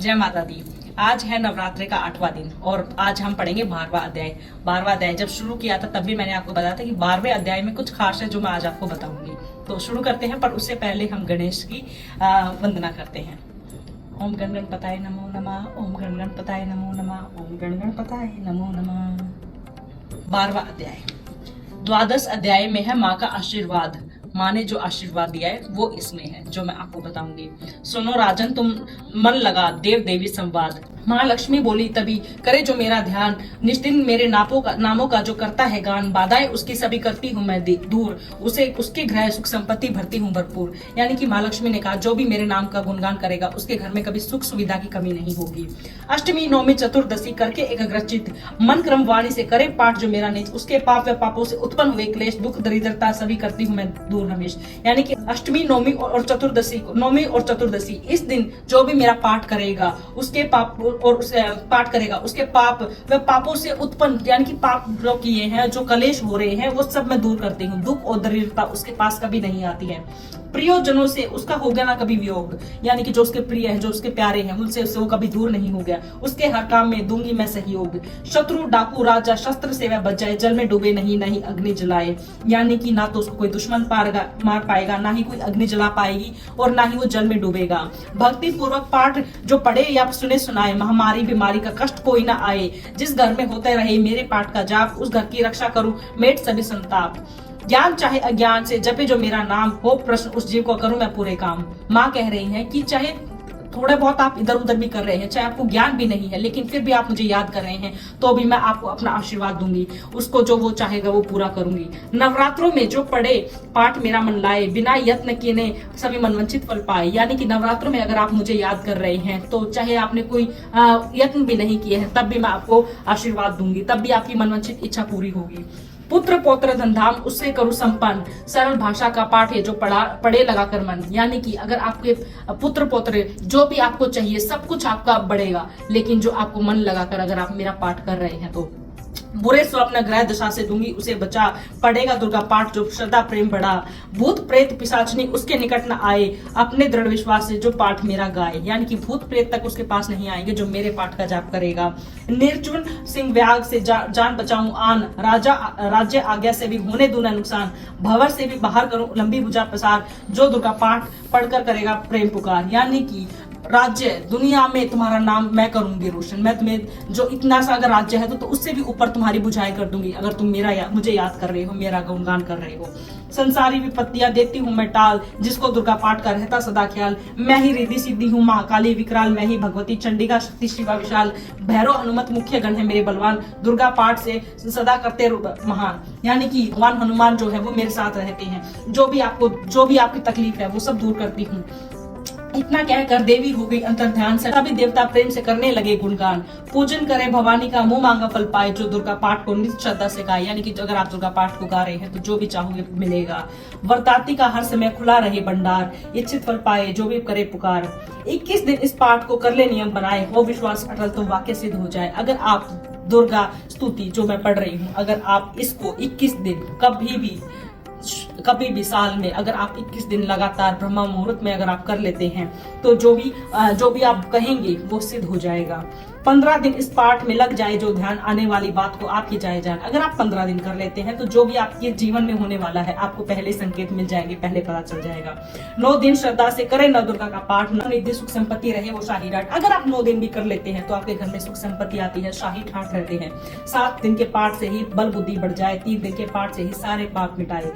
जय माता दी। आज है नवरात्रि का 8वां दिन और आज हम पढ़ेंगे 12वां अध्याय। 12वां अध्याय जब शुरू किया था तब भी मैंने आपको बताया था कि 12वें अध्याय में कुछ खास है जो मैं आज आपको बताऊंगी। तो शुरू करते हैं, पर उससे पहले हम गणेश की वंदना करते हैं। ओम गण गणपताय नमो नमः, ओम गण गणपताय नमो नमः, ओम गण गणपताय नमो नमः। 12वां अध्याय। द्वादश अध्याय में है माँ का आशीर्वाद। माँ ने जो आशीर्वाद दिया है वो इसमें है, जो मैं आपको बताऊंगी। सुनो राजन, तुम मन लगा देव देवी संवाद। माँ लक्ष्मी बोली, तभी करे जो मेरा ध्यान, निष्दिन मेरे नामों का जो करता है गान, बाधाएं उसकी सभी करती हूँ मैं दूर, उसे उसके गृह सुख संपत्ति भरती हूँ भरपूर। यानी कि माँ लक्ष्मी ने कहा जो भी मेरे नाम का गुणगान करेगा उसके घर में कभी सुख सुविधा की कमी नहीं होगी। अष्टमी नवमी चतुर्दशी करके एकाग्रचित मन क्रम वाणी से करे पाठ जो मेरा निज, उसके पाप व पापों से उत्पन्न हुए क्लेश दुख दरिद्रता सभी करती हूँ मैं दूर हमेश। यानी कि अष्टमी नवमी और चतुर्दशी इस दिन जो भी मेरा पाठ करेगा उसके पाप और उसे पाठ करेगा उसके पाप व पापों से उत्पन्न, यानी कि पाप जो किए हैं, जो कलेश हो रहे हैं, वो सब मैं दूर करती हूँ। दुख और दरिद्रता उसके पास कभी नहीं आती है। प्रियोजनों से उसका हो गया ना कभी वियोग, यानी कि जो उसके प्रिय है, जो उसके प्यारे हैं, उनसे वो कभी दूर नहीं हो गया। उसके हर काम में दूंगी मैं सहयोग। शत्रु डाकू राजा शस्त्र से वह बच जाए, जल में डूबे नहीं नहीं अग्नि जलाए। यानी कि ना तो उसको कोई दुश्मन मार पाएगा, ना ही कोई अग्नि जला पाएगी, और ना ही वो जल में डूबेगा। भक्ति पूर्वक पाठ जो पढ़े या सुने सुनाए, महामारी बीमारी का कष्ट कोई ना आए। जिस घर में होते रहे मेरे पाठ का जाप, उस घर की रक्षा करूं मेट सभी संताप। ज्ञान चाहे अज्ञान से जपे जो मेरा नाम, हो प्रश्न उस जीव को करूं मैं पूरे काम। माँ कह रही है कि चाहे थोड़े बहुत आप इधर उधर भी कर रहे हैं, चाहे आपको ज्ञान भी नहीं है, लेकिन फिर भी आप मुझे याद कर रहे हैं, तो भी मैं आपको अपना आशीर्वाद दूंगी। उसको जो वो चाहेगा वो पूरा करूंगी। नवरात्रों में जो पढ़े पाठ मेरा मन लाए, बिना यत्न किए ने सभी मनवंचित फल पाए। यानी कि नवरात्रों में अगर आप मुझे याद कर रहे हैं, तो चाहे आपने कोई यत्न भी नहीं किए हैं, तब भी मैं आपको आशीर्वाद दूंगी, तब भी आपकी मनवंचित इच्छा पूरी होगी। पुत्र पौत्र धन धाम उससे करूं संपन्न, सरल भाषा का पाठ है जो पढ़े लगाकर मन। यानी कि अगर आपके पुत्र पौत्र जो भी आपको चाहिए सब कुछ आपका बढ़ेगा, लेकिन जो आपको मन लगाकर अगर आप मेरा पाठ कर रहे हैं तो। बुरे स्वप्न ग्रह दशा से दूंगी उसे बचा, पढ़ेगा दुर्गा पाठ जो श्रद्धा प्रेम बढ़ा। भूत प्रेत पिशाचनी उसके निकट न आए, अपने दृढ़ विश्वास से जो पाठ मेरा गाए। यानी कि भूत प्रेत तक उसके पास नहीं आएंगे जो मेरे पाठ का जाप करेगा। निर्चुन सिंह व्याग से जान बचाऊं आन, राज्य आज्ञा से भी होने दूं न नुकसान। भंवर से भी बाहर करूं लंबी भुजा प्रसार, जो दुर्गा पाठ पढ़कर करेगा प्रेम पुकार। यानी कि राज्य दुनिया में तुम्हारा नाम मैं करूंगी रोशन। मैं तुम्हें जो इतना सा अगर राज्य है तो उससे भी ऊपर तुम्हारी बुझाई कर दूंगी, अगर तुम मुझे याद कर रहे हो, मेरा गुणगान कर रहे हो। संसारी विपत्तियां देती हूँ मैं टाल, जिसको दुर्गा पाठ का रहता सदा ख्याल। मैं ही रिद्धि सिद्धि हूँ महाकाली विकराल, मैं ही भगवती चंडिका शक्ति शिवा विशाल। भैरव हनुमत मुख्य गण है मेरे बलवान, दुर्गा पाठ से सदा करते महान। यानी कि भगवान हनुमान जो है वो मेरे साथ रहते हैं, जो भी आपकी तकलीफ है वो सब दूर करती हूँ। इतना कहकर देवी हो गई अंतर ध्यान से, सभी देवता प्रेम से करने लगे गुणगान। पूजन करे भवानी का मुंह मांगा फल पाए, जो दुर्गा पाठ को नित्य श्रद्धा से गाए। यानी कि अगर आप दुर्गा पाठ को गा रहे हैं तो जो भी चाहोगे मिलेगा। वरदाती का हर समय खुला रहे भंडार, इच्छित फल पाए जो भी करे पुकार। 21 दिन इस पाठ को कर ले नियम बनाए, हो विश्वास अटल तो वाक्य सिद्ध हो जाए। अगर आप दुर्गा स्तुति जो मैं पढ़ रही हूँ, अगर आप इसको 21 दिन कभी भी साल में अगर आप 21 दिन लगातार ब्रह्म मुहूर्त में अगर आप कर लेते हैं, तो जो भी आप कहेंगे वो सिद्ध हो जाएगा। 15 दिन इस पाठ में लग जाए जो ध्यान, आने वाली बात को आपकी जाए जान। अगर आप 15 दिन कर लेते हैं तो जो भी आपके जीवन में होने वाला है आपको पहले संकेत मिल जाएंगे, पहले पता चल जाएगा। 9 दिन श्रद्धा से करें न दुर्गा का पाठ, न निधि सुख संपत्ति रहे वो शाही ठाठ। अगर आप 9 दिन भी कर लेते हैं तो आपके घर में सुख संपत्ति आती है, शाही ठाठ रहते हैं। 7 दिन के पाठ से ही बल बुद्धि बढ़ जाए, 3 दिन के पाठ से ही सारे पाप मिटाए।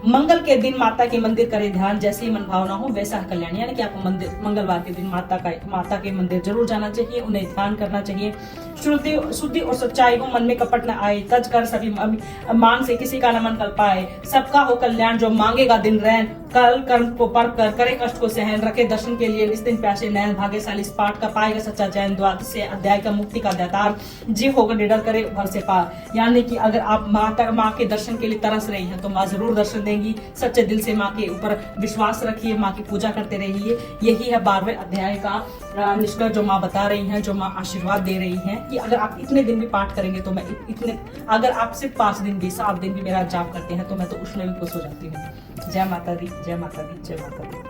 मंगल के दिन माता के मंदिर करे ध्यान, जैसे ही मन भावना हो वैसा कल्याण। यानी कि आपको मंगलवार के दिन माता के मंदिर जरूर जाना चाहिए, उन्हें ध्यान करना चाहिए। शुद्धि और सच्चाई हो, मन में कपट न आए, तज कर सभी मान से किसी का न मन कल पाए। सबका हो कल्याण जो मांगेगा दिन रैन, कल कर्म को पर कर करे कष्ट को सहन, रखे दर्शन के लिए इस दिन प्यासे नैन। भाग्यशाली इस पाठ का पाएगा सच्चा चैन, द्वादश से अध्याय का मुक्ति का दातार, जीव होकर निडर करे भर से पार। यानी कि अगर आप माँ के दर्शन के लिए तरस रही हैं तो माँ जरूर दर्शन देंगी। सच्चे दिल से माँ के ऊपर विश्वास रखिए, माँ की पूजा करते रहिए। यही है 12वें अध्याय का निष्कर्ष जो माँ बता रही हैं, जो माँ आशीर्वाद दे रही हैं कि अगर आप इतने दिन भी पाठ करेंगे तो मैं अगर आप सिर्फ 5 दिन भी 7 दिन भी मेरा जाप करते हैं तो मैं तो उसमें भी खुश हो जाती हूँ। जय माता दी, जय माता दी, जय माता दी।